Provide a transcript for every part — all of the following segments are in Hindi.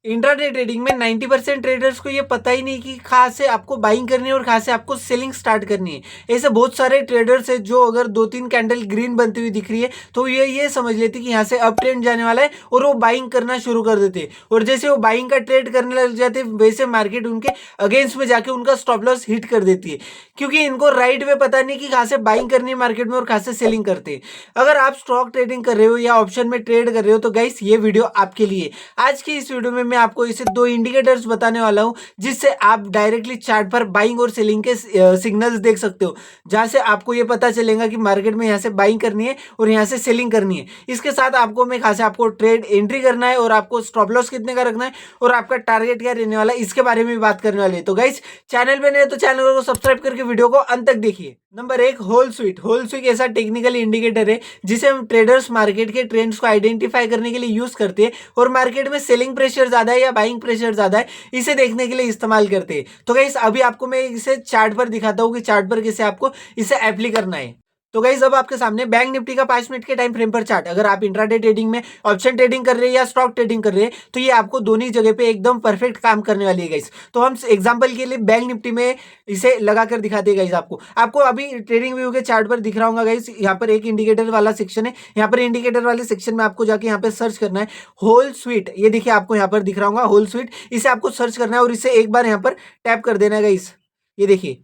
इंट्राडे ट्रेडिंग में 90% ट्रेडर्स को ये पता ही नहीं कि कहाँ से आपको बाइंग करनी है और कहाँ से आपको सेलिंग स्टार्ट करनी है। ऐसे बहुत सारे ट्रेडर्स है जो अगर 2-3 कैंडल ग्रीन बनती हुई दिख रही है तो ये समझ लेते कि यहाँ से अप ट्रेंड जाने वाला है और वो बाइंग करना शुरू कर देते, और जैसे वो बाइंग का ट्रेड करने लग जाते वैसे मार्केट उनके अगेंस्ट में जाके उनका स्टॉप लॉस हिट कर देती है, क्योंकि इनको राइट वे पता नहीं कि कहाँ से बाइंग करनी है मार्केट में और कहाँ से सेलिंग करते हैं। अगर आप स्टॉक ट्रेडिंग कर रहे हो या ऑप्शन में ट्रेड कर रहे हो तो गाइस ये वीडियो आपके लिए। आज की इस वीडियो में मैं आपको इसे 2 इंडिकेटर्स बताने वाला हूं जिससे आप डायरेक्टली चार्ट पर बाइंग और सेलिंग के सिग्नल्स देख सकते हो, जहां से आपको ये पता चलेगा कि मार्केट में यहां से बाइंग करनी है और यहां से सेलिंग करनी है। इसके साथ आपको मैं कहां से आपको ट्रेड एंट्री करना है और आपको स्टॉप लॉस कितने का रखना है और आपका टारगेट क्या रहने वाला है इसके बारे में भी बात करने वाले हैं। तो गाइस चैनल पे नए तो चैनल को सब्सक्राइब करके वीडियो को अंत तक देखिए। नंबर 1, होल स्विट ऐसा टेक्निकल इंडिकेटर है जिसे हम ट्रेडर्स मार्केट के ट्रेंड्स को आइडेंटिफाई करने के लिए यूज करते हैं और मार्केट में सेलिंग प्रेशर ज्यादा है या बाइंग प्रेशर ज्यादा है इसे देखने के लिए इस्तेमाल करते हैं। तो गाइस अभी आपको मैं इसे चार्ट पर दिखाता हूं कि चार्ट पर कैसे आपको इसे एप्लाई करना है। तो गाइस अब आपके सामने बैंक निफ्टी का 5 मिनट के टाइम फ्रेम पर चार्ट, अगर आप इंट्राडे ट्रेडिंग में ऑप्शन ट्रेडिंग कर रहे हैं या स्टॉक ट्रेडिंग कर रहे हैं तो ये आपको दोनों जगह पे एकदम परफेक्ट काम करने वाली है गाइस। तो हम एग्जांपल के लिए बैंक निफ्टी में इसे लगाकर दिखाते हैं गाइस। आपको अभी ट्रेडिंग व्यू के चार्ट पर दिख रहा होगा गाइस, यहाँ पर एक इंडिकेटर वाला सेक्शन है। यहाँ पर इंडिकेटर वाले सेक्शन में आपको जाके यहाँ पे सर्च करना है होल स्वीट। ये देखिए आपको यहाँ पर दिख रहा होगा होल स्वीट, इसे आपको सर्च करना है और इसे एक बार यहाँ पर टैप कर देना है गाइस। ये देखिए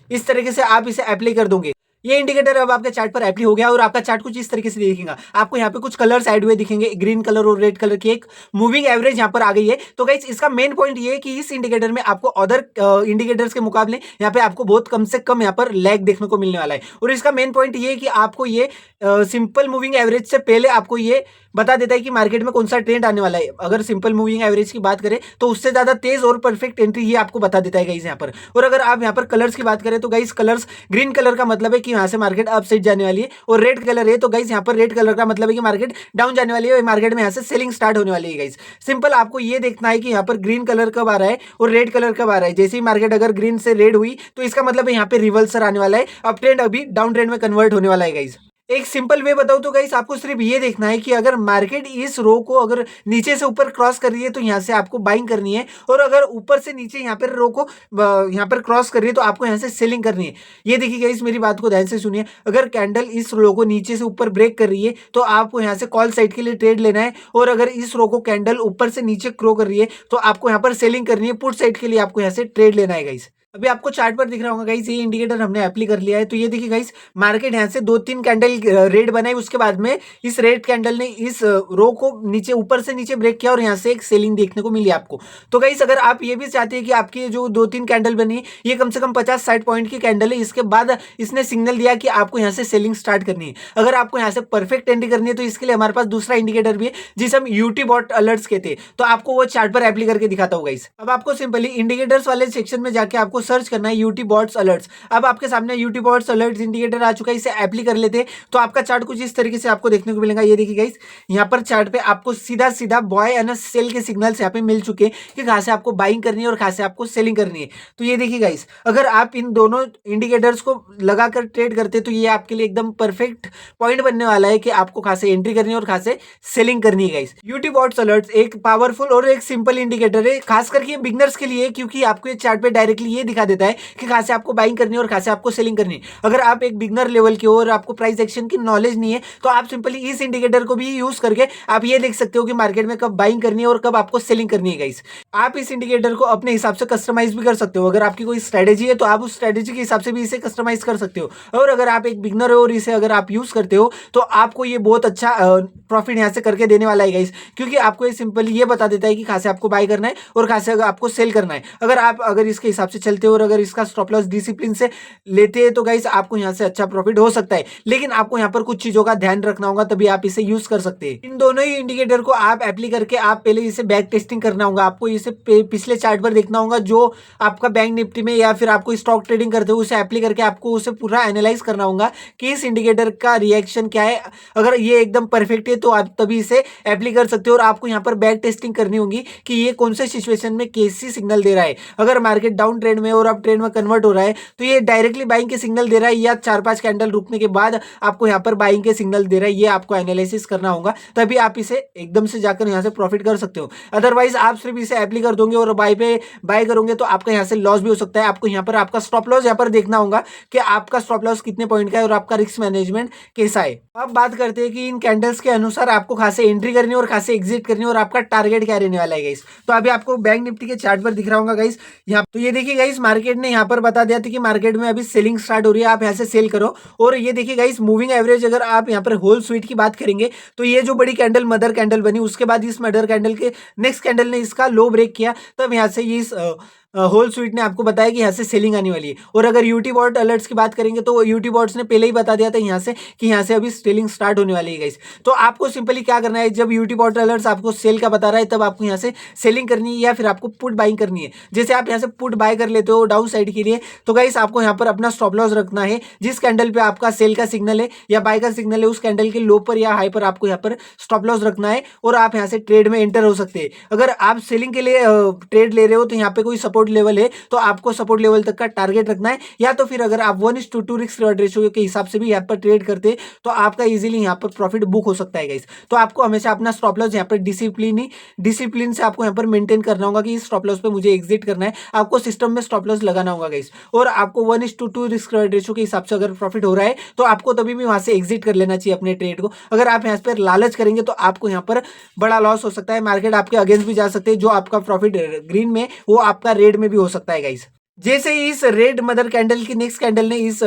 इस तरीके से आप इसे अप्लाई कर दोगे। ये इंडिकेटर अब आपके चार्ट पर एप्ली हो गया और आपका चार्ट कुछ इस तरीके से दिखेगा। आपको यहाँ पे कुछ कलर्स ऐड हुए दिखेंगे, ग्रीन कलर और रेड कलर की एक मूविंग एवरेज यहाँ पर आ गई है। तो गाइस इसका मेन पॉइंट ये है कि इस इंडिकेटर में आपको अदर इंडिकेटर्स के मुकाबले यहाँ पे आपको बहुत कम से कम यहाँ पर लैग देखने को मिलने वाला है। और इसका मेन पॉइंट ये है कि आपको ये सिंपल मूविंग एवरेज से पहले आपको ये बता देता है कि मार्केट में कौन सा ट्रेंड आने वाला है। अगर सिंपल मूविंग एवरेज की बात करें तो उससे ज्यादा तेज और परफेक्ट एंट्री ये आपको बता देता है गाइस यहाँ पर। और अगर आप यहाँ पर कलर्स की बात करें तो गाइस कलर्स, ग्रीन कलर का मतलब है कि यहाँ से मार्केट अप साइड जाने वाली है और रेड कलर है तो गाइस यहाँ पर रेड कलर का मतलब है कि मार्केट डाउन जाने वाली है, मार्केट में यहाँ से सेलिंग स्टार्ट होने वाली है गाइस। सिंपल आपको ये देखना है कि यहाँ पर ग्रीन कलर कब आ रहा है और रेड कलर कब आ रहा है। जैसे ही मार्केट अगर ग्रीन से रेड हुई तो इसका मतलब है यहाँ पे रिवर्सल आने वाला है, अप ट्रेंड अभी डाउन ट्रेंड में कन्वर्ट होने वाला है गाइस। एक सिंपल वे बताऊं तो गाइस आपको सिर्फ ये देखना है कि अगर मार्केट इस रो को अगर नीचे से ऊपर क्रॉस कर रही है तो यहाँ से आपको बाइंग करनी है, और अगर ऊपर से नीचे यहाँ पर रो को यहाँ पर क्रॉस कर रही है तो आपको यहाँ से सेलिंग करनी है। ये देखिए गाइस मेरी बात को ध्यान से सुनिए, अगर कैंडल इस रो को नीचे से ऊपर ब्रेक कर रही है तो आपको यहाँ से कॉल साइड के लिए ट्रेड लेना है, और अगर इस रो को कैंडल ऊपर से नीचे क्रो कर रही है तो आपको यहाँ पर सेलिंग करनी है, पुट साइड के लिए आपको यहाँ से ट्रेड लेना है गाइस। अभी आपको चार्ट पर दिख रहा होगा गाइस, ये इंडिकेटर हमने अप्लाई कर लिया है। तो ये देखिए गाइस मार्केट यहाँ से 2-3 कैंडल रेड बनाई, उसके बाद में इस रेड कैंडल ने इस रो को नीचे ऊपर से नीचे ब्रेक किया और यहाँ से एक सेलिंग देखने को मिली आपको। तो गाइस अगर आप ये भी चाहते हैं कि आपकी जो 2-3 कैंडल बनी ये कम से कम 50-60 पॉइंट की कैंडल है, इसके बाद इसने सिग्नल दिया कि आपको यहाँ से सेलिंग स्टार्ट करनी है। अगर आपको यहाँ से परफेक्ट एंट्री करनी है तो इसके लिए हमारे पास दूसरा इंडिकेटर भी है जिसे हम यूटी बॉट अलर्ट्स कहते हैं। तो आपको वो चार्ट पर अप्लाई करके दिखाता हूँ गाइस। अब आपको सिंपली इंडिकेटर्स वाले सेक्शन में जाके आपको सर्च करना है यूटी बॉट्स अलर्ट्स। अब आपके सामने यूटी बॉट्स अलर्ट्स इंडिकेटर आ चुका है, इसे अप्लाई कर लेते हैं तो आपका चार्ट कुछ इस तरीके से आपको देखने को मिलेगा। ये देखिए गाइस यहाँ पर चार्ट पे आपको सीधा सीधा बाय एंड सेल के सिग्नल्स यहाँ पे मिल चुके हैं कि कहां से आपको बाइंग करनी है और कहां से आपको सेलिंग करनी है। तो ये देखिए गाइस अगर आप इन दोनों इंडिकेटर्स को लगाकर ट्रेड करते तो ये आपके लिए एकदम परफेक्ट पॉइंट बनने वाला है कि आपको कहां से एंट्री करनी है और कहां से सेलिंग करनी है गाइस। यूटी बॉट्स अलर्ट्स एक पावरफुल और एक सिंपल इंडिकेटर है, खास करके बिगनर्स के लिए, क्योंकि आपको ये चार्ट पे डायरेक्टली ये दिखा देता है कि कहां से आपको बाइंग करनी है और कहां से आपको सेलिंग करनी है। अगर आप एक बिगनर लेवल के हो और आपको प्राइस एक्शन की नॉलेज नहीं है तो आप सिंपली इस इंडिकेटर को भी यूज करके आप ये देख सकते हो कि मार्केट में कब बाइंग करनी है और कब आपको सेलिंग करनी है गाइस। आप इस इंडिकेटर को अपने हिसाब से कस्टमाइज भी कर सकते हो। अगर आपकी कोई स्ट्रेटेजी है तो आप उस स्ट्रेटेजी के हिसाब से भी इसे कस्टमाइज कर सकते हो, और अगर आप एक बिगनर हो और इसे अगर आप यूज करते हो तो आपको ये बहुत अच्छा प्रॉफिट यहाँ से करके देने वाला है गाइस, क्योंकि आपको ये सिंपली ये बता देता है कि कहां से आपको बाय करना है और कहां से आपको सेल करना है। अगर इसके हिसाब से चलते हो और अगर इसका स्टॉप लॉस डिसिप्लिन से लेते हैं तो गाइस आपको यहाँ से अच्छा प्रॉफिट हो सकता है, लेकिन आपको यहाँ पर कुछ चीजों का ध्यान रखना होगा तभी आप इसे यूज कर सकते हैं। इन दोनों ही इंडिकेटर को आप अप्लाई करके आप पहले इसे बैक टेस्टिंग करना होगा। आपको इसे पिछले चार्ट पर देखना होगा जो आपका बैंक निफ्टी में या फिर आपको स्टॉक ट्रेडिंग करते हो उसे अप्लाई करके आपको उसे पूरा एनालाइज करना होगा कि इस इंडिकेटर का रिएक्शन क्या है। अगर ये एकदम परफेक्ट है तो आप तभी इसे अप्लाई कर सकते हो, और आपको यहाँ पर बैक टेस्टिंग करनी होगी कि ये कौन से सिचुएशन में कैसी सिग्नल दे रहा है। अगर मार्केट डाउन ट्रेंड में में और अब ट्रेड में कन्वर्ट हो रहा है, तो ये डायरेक्टली बाइंग के सिग्नल दे रहा है या 4-5 कैंडल रुकने के बाद आपको यहाँ पर बाइंग के सिग्नल दे रहा है, ये आपको एनालिसिस करना होगा, तभी आप इसे एकदम से जाकर यहाँ से प्रॉफिट कर सकते हो। अदरवाइज आप सिर्फ इसे एप्ली कर दोगे और बाय करोगे तो आपका यहाँ से लॉस भी हो सकता है। आपको यहाँ पर आपका स्टॉप लॉस यहाँ पर देखना होगा कि आपका स्टॉप लॉस कितने पॉइंट का है और आपका रिस्क मैनेजमेंट कैसा है। अब बात करते हैं कि इन कैंडल्स के अनुसार आपको कहाँ से एंट्री करनी है और कहाँ से एग्जिट करनी है और आपका टारगेट क्या रहने वाला है गाइस। तो अभी आपको बैंक निफ्टी के चार्ट पर दिख रहा होगा गाइस, यहाँ तो ये देखिए गाइस, मार्केट ने यहाँ पर बता दिया था कि मार्केट में अभी सेलिंग स्टार्ट हो रही है, आप यहाँ से सेल करो। और ये देखिए गाइस, मूविंग एवरेज अगर आप यहाँ पर होल स्वीट की बात करेंगे तो ये जो बड़ी कैंडल मदर कैंडल बनी, उसके बाद इस मदर कैंडल के नेक्स्ट कैंडल ने इसका लो ब्रेक किया, तब यहाँ से ये होल स्वीट ने आपको बताया कि यहाँ से सेलिंग आने वाली है। और अगर यूटी बॉट अलर्ट्स की बात करेंगे तो यूटी बॉट्स ने पहले ही बता दिया था यहाँ से कि यहाँ से अभी सेलिंग स्टार्ट होने वाली है गाइस। तो आपको सिंपली क्या करना है, जब यूटी बॉट अलर्ट्स आपको सेल का बता रहा है तब आपको यहाँ से सेलिंग करनी है या फिर आपको पुट बाइंग करनी है। जैसे आप यहाँ से पुट बाय कर लेते हो डाउन साइड के लिए, तो गाइस आपको यहाँ पर अपना स्टॉप लॉस रखना है। जिस कैंडल पे आपका सेल का सिग्नल है या बाय का सिग्नल है, उस कैंडल के लो पर या हाई पर आपको यहाँ पर स्टॉप लॉस रखना है और आप यहाँ से ट्रेड में एंटर हो सकते हैं। अगर आप सेलिंग के लिए ट्रेड ले रहे हो तो यहाँ पे कोई सपोर्ट लेवल है तो आपको सपोर्ट लेवल तक का टारगेट रखना है, या तो फिर अगर आप 1:2 रिस्क रिवॉर्ड रेशियो के हिसाब से भी यहाँ पर ट्रेड करते हैं तो आपका इजीली यहाँ पर प्रॉफिट बुक हो सकता है गाइस। तो आपको हमेशा अपना स्टॉप लॉस यहाँ पर डिसिप्लिन से आपको यहाँ पर मेंटेन करना होगा कि इस स्टॉप लॉस पे मुझे एग्जिट करना है। आपको सिस्टम में स्टॉप लॉस लगाना होगा गाइस, और आपको 1:2 रिस्क रिवॉर्ड रेशियो के हिसाब से अगर प्रॉफिट हो रहा है तो आपको तभी भी वहां से एग्जिट कर लेना चाहिए अपने ट्रेड को। अगर आप यहाँ पर लालच करेंगे तो आपको यहाँ पर बड़ा लॉस हो सकता है, मार्केट आपके अगेंस्ट भी जा सकते हैं। जो आपका प्रॉफिट ग्रीन में वो आपका रेड में भी हो सकता है गाइस। जैसे इस रेड मदर कैंडल की नेक्स्ट कैंडल ने इस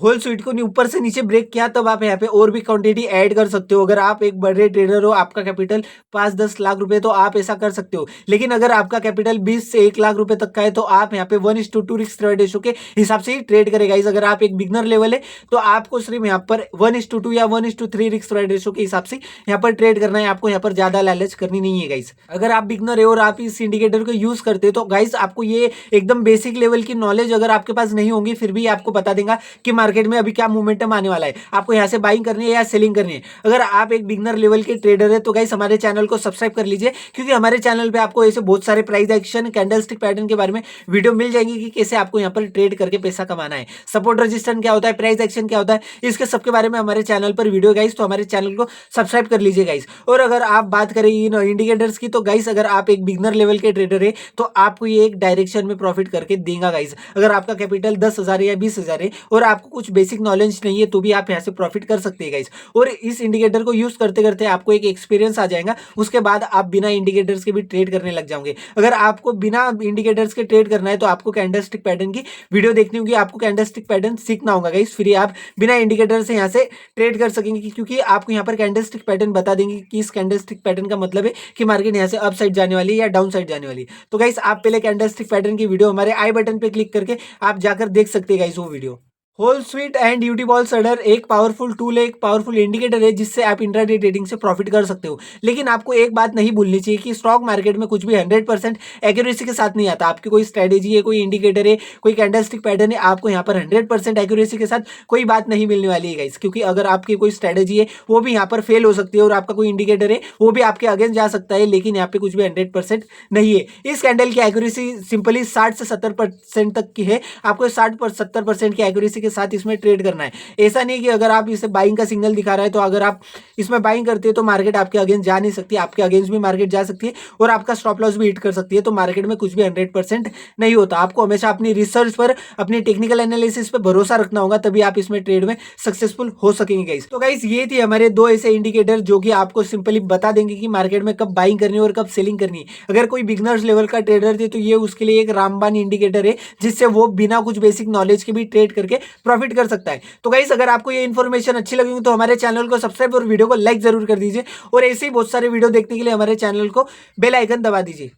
होल स्वीट को ऊपर से नीचे ब्रेक किया, तब आप यहाँ पे और भी क्वांटिटी ऐड कर सकते हो। अगर आप एक बड़े ट्रेडर हो, आपका कैपिटल 5-10 लाख रुपए, तो आप ऐसा कर सकते हो। लेकिन अगर आपका कैपिटल 20 से 1 लाख रुपए तक का है तो आप यहाँ पे 1:2 रिस्क रिवॉर्ड रेशियो के हिसाब से ही ट्रेड करेगा। अगर आप एक बिगनर लेवल है तो आपको सिर्फ यहाँ पर 1:2 या 1:3 रिस्क रिवॉर्ड रेशियो के हिसाब से यहाँ पर ट्रेड करना है। आपको यहाँ पर ज्यादा लालच करनी नहीं है गाइस। अगर आप बिगनर है और आप इस इंडिकेटर को यूज करते हो तो गाइस आपको ये एकदम बेसिक लेवल की नॉलेज अगर आपके पास नहीं होगी फिर भी आपको बता देगा कि मार्केट में अभी क्या मोमेंटम आने वाला है, आपको यहाँ से बाइंग करनी है या सेलिंग करनी है। अगर आप एक बिगनर लेवल के ट्रेडर है तो गाइस हमारे चैनल को सब्सक्राइब कर लीजिए, क्योंकि हमारे चैनल पे आपको ऐसे बहुत सारे प्राइस एक्शन कैंडलस्टिक पैटर्न के बारे में वीडियो मिल जाएंगे कि कैसे आपको यहाँ पर ट्रेड करके पैसा कमाना है। सपोर्ट रेजिस्टेंस क्या होता है, प्राइस एक्शन क्या होता है, इसके सबके बारे में हमारे चैनल पर वीडियो गाइस, तो हमारे चैनल को सब्सक्राइब कर लीजिए गाइस। और अगर आप बात करें इन इंडिकेटर्स की तो गाइस अगर आप एक बिगनर लेवल के ट्रेडर है तो आपको ये एक डायरेक्शन में प्रॉफिट करके देगा गाइस। अगर आपका कैपिटल 10,000 या 20,000 है और आपको कुछ बेसिक नॉलेज नहीं है तो भी आप यहाँ से प्रॉफिट कर सकते हैं गाइस। और इस इंडिकेटर को यूज करते करते आपको एक एक्सपीरियंस आ जाएगा, उसके बाद आप बिना इंडिकेटर्स के भी ट्रेड करने लग जाओगे। अगर आपको बिना इंडिकेटर्स के ट्रेड करना है तो आपको कैंडलस्टिक पैटर्न की वीडियो देखनी होगी, आपको कैंडलस्टिक पैटर्न सीखना होगा गाइस, फिर आप बिना इंडिकेटर से यहाँ से ट्रेड कर सकेंगे, क्योंकि आपको यहाँ पर कैंडलस्टिक पैटर्न बता देंगे कि इस कैंडलस्टिक पैटर्न का मतलब है कि मार्केट यहाँ से अप साइड जाने वाली है या डाउन साइड जाने वाली है। तो गाइस आप पहले कैंडलस्टिक पैटर्न की वीडियो हमारे आई बटन पे क्लिक करके आप जाकर देख सकते हैं गाइस वो वीडियो। होल स्वीट एंड यूटी बॉल सडर एक पावरफुल टूल है, एक पावरफुल इंडिकेटर है जिससे आप इंट्राडे ट्रेडिंग से प्रॉफिट कर सकते हो। लेकिन आपको एक बात नहीं भूलनी चाहिए कि स्टॉक मार्केट में कुछ भी 100% एक्यूरेसी के साथ नहीं आता। आपकी कोई स्ट्रेटेजी है, कोई इंडिकेटर है, कोई कैंडलस्टिक पैटर्न है, आपको यहाँ पर 100% एक्यूरेसी के साथ कोई बात नहीं मिलने वाली है गाइस। क्योंकि अगर आपकी कोई स्ट्रेटेजी है वो भी यहाँ पर फेल हो सकती है और आपका कोई इंडिकेटर है वो भी आपके अगेंस्ट जा सकता है, लेकिन यहाँ पे कुछ भी 100% नहीं है। इस कैंडल की एक्यूरेसी सिंपली 60 से 70% तक की है। आपको 60-70% की एक्यूरेसी के साथ इसमें ट्रेड करना है। ऐसा नहीं कि अगर आप इसे बाइंग का सिग्नल दिखा रहा है तो अगर आप इसमें बाइंग करते हैं तो मार्केट आपके अगेंस्ट जा नहीं सकती, आपके अगेंस्ट भी मार्केट जा सकती है और आपका स्टॉप लॉस भी हिट कर सकती है। तो मार्केट में कुछ भी 100% नहीं होता। आपको हमेशा अपनी रिसर्च पर, अपनी टेक्निकल एनालिसिस पर भरोसा रखना होगा, तभी आप इसमें ट्रेड में सक्सेसफुल हो सकेंगे गाइस। तो गाइस ये थी हमारे दो ऐसे इंडिकेटर जो कि आपको सिंपली बता देंगे कि मार्केट में कब बाइंग करनी है और कब सेलिंग करनी है। अगर कोई बिगनर्स लेवल का ट्रेडर थे तो ये उसके लिए एक रामबान इंडिकेटर है जिससे वो बिना कुछ बेसिक नॉलेज के भी ट्रेड करके प्रॉफिट कर सकता है। तो गाइस अगर आपको ये इन्फॉर्मेशन अच्छी लगेगी तो हमारे चैनल को सब्सक्राइब और वीडियो को लाइक जरूर कर दीजिए, और ऐसे ही बहुत सारे वीडियो देखने के लिए हमारे चैनल को बेल आइकन दबा दीजिए।